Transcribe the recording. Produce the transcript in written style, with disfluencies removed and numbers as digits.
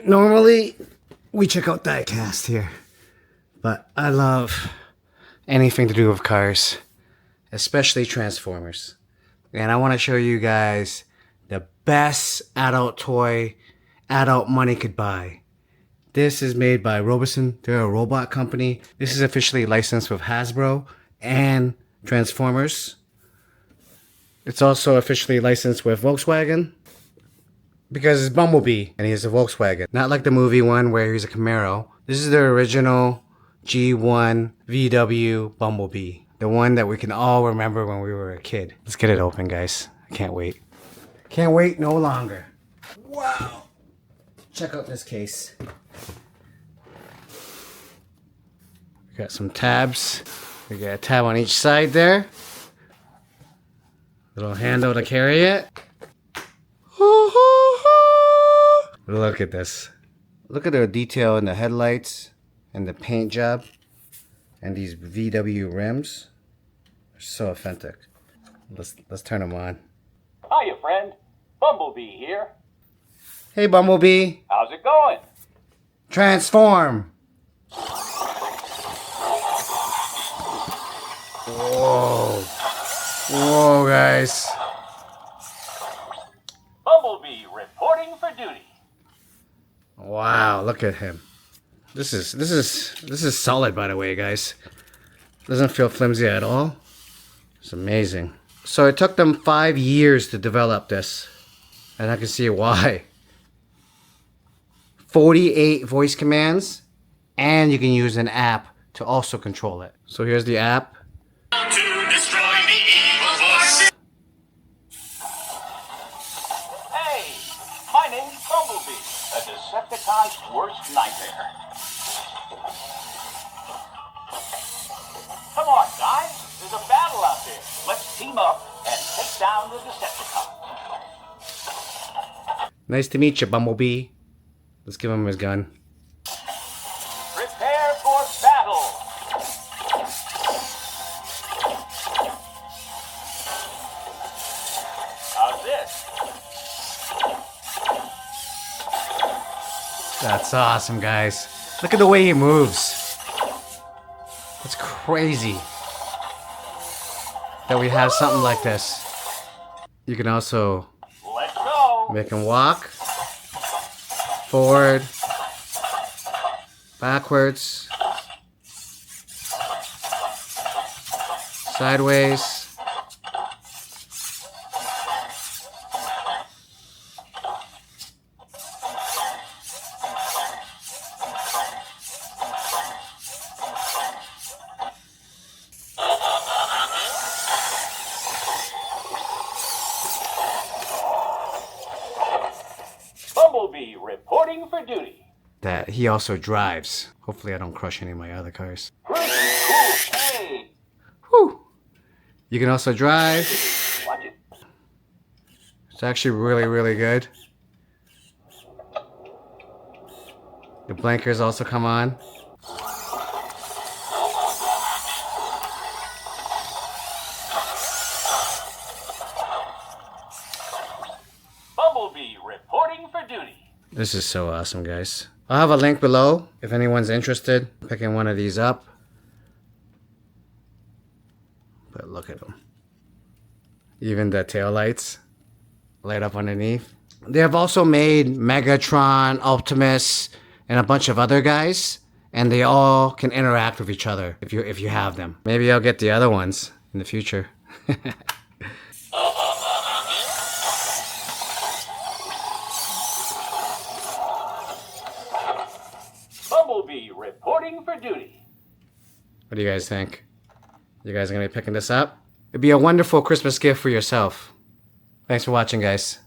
Normally, we check out Diecast here, but I love anything to do with cars, especially Transformers. And I want to show you guys the best adult toy adult money could buy. This is made by Robosen. They're a robot company. This is officially licensed with Hasbro and Transformers. It's also officially licensed with Volkswagen because it's Bumblebee and he's a Volkswagen. Not like the movie one where he's a Camaro. This is the original G1 VW Bumblebee. The one that we can all remember when we were a kid. Let's get it open, guys. I can't wait. Can't wait no longer. Wow. Check out this case. We got some tabs. We got a tab on each side there. Little handle to carry it. Look at this. Look at the detail in the headlights and the paint job and these VW rims. They're so authentic. Let's turn them on. Hiya, friend. Bumblebee here. Hey, Bumblebee. How's it going? Transform. Whoa. Whoa, guys. Bumblebee reporting for duty. Wow, look at him. This is solid, by the way, guys. Doesn't feel flimsy at all. It's amazing. So it took them 5 years to develop this, and I can see why. 48 voice commands, and you can use an app to also control it. So here's the app. To destroy the evil force. Hey, my name's Bumblebee, a Decepticon's worst nightmare. Come on, guys. There's a battle out there. Let's team up and take down the Decepticons. Nice to meet you, Bumblebee. Let's give him his gun. Prepare for battle. How's this? That's awesome, guys. Look at the way he moves. It's crazy that we have something like this. You can also Let's go. make him walk, forward, backwards, sideways. Bumblebee reporting for duty. That he also drives. Hopefully I don't crush any of my other cars. Pretty cool. Hey, Whew. You can also drive. watch it. It's actually really, really good. The blinkers also come on. Bumblebee reporting for duty. This is so awesome, guys. I'll have a link below if anyone's interested in picking one of these up. But look at them. Even the tail lights light up underneath. They have also made Megatron, Optimus, and a bunch of other guys, and they all can interact with each other if you have them. Maybe I'll get the other ones in the future. Bumblebee reporting for duty. What do you guys think? You guys are gonna be picking this up? It'd be a wonderful Christmas gift for yourself. Thanks for watching, guys.